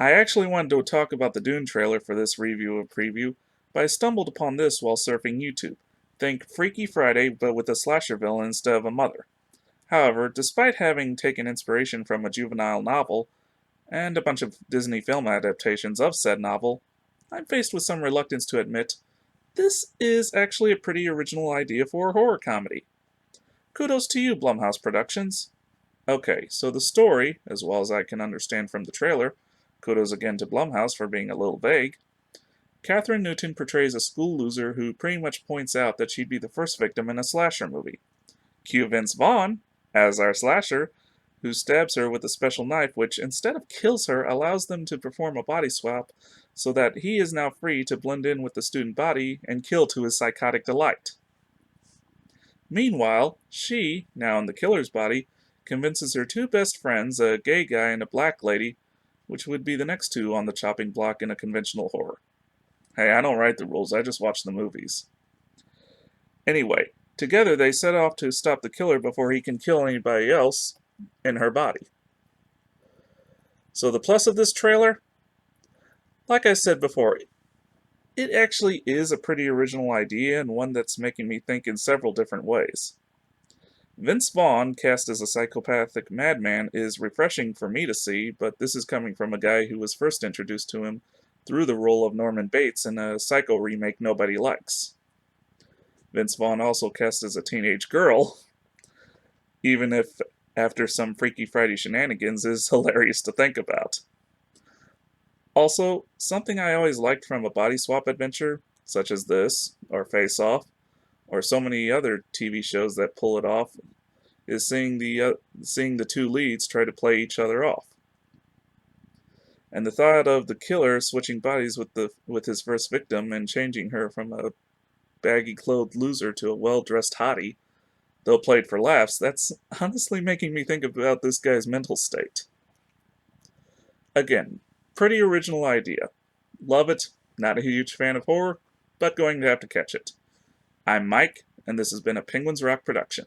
I actually wanted to talk about the Dune trailer for this review of preview, but I stumbled upon this while surfing YouTube. Think Freaky Friday, but with a slasher villain instead of a mother. However, despite having taken inspiration from a juvenile novel, and a bunch of Disney film adaptations of said novel, I'm faced with some reluctance to admit this is actually a pretty original idea for a horror comedy. Kudos to you, Blumhouse Productions. Okay, so the story, as well as I can understand from the trailer, kudos again to Blumhouse for being a little vague. Catherine Newton portrays a school loser who pretty much points out that she'd be the first victim in a slasher movie. Cue Vince Vaughn, as our slasher, who stabs her with a special knife which, instead of kills her, allows them to perform a body swap so that he is now free to blend in with the student body and kill to his psychotic delight. Meanwhile, she, now in the killer's body, convinces her two best friends, a gay guy and a black lady, which would be the next two on the chopping block in a conventional horror. Hey, I don't write the rules, I just watch the movies. Anyway, together they set off to stop the killer before he can kill anybody else in her body. So the plus of this trailer? Like I said before, it actually is a pretty original idea and one that's making me think in several different ways. Vince Vaughn, cast as a psychopathic madman, is refreshing for me to see, but this is coming from a guy who was first introduced to him through the role of Norman Bates in a Psycho remake nobody likes. Vince Vaughn also cast as a teenage girl, even if after some Freaky Friday shenanigans is hilarious to think about. Also, something I always liked from a body swap adventure, such as this, or Face Off, or so many other TV shows that pull it off, is seeing the two leads try to play each other off. And the thought of the killer switching bodies with his first victim and changing her from a baggy-clothed loser to a well-dressed hottie, though played for laughs, that's honestly making me think about this guy's mental state. Again, pretty original idea. Love it, not a huge fan of horror, but going to have to catch it. I'm Mike, and this has been a Penguins Rock production.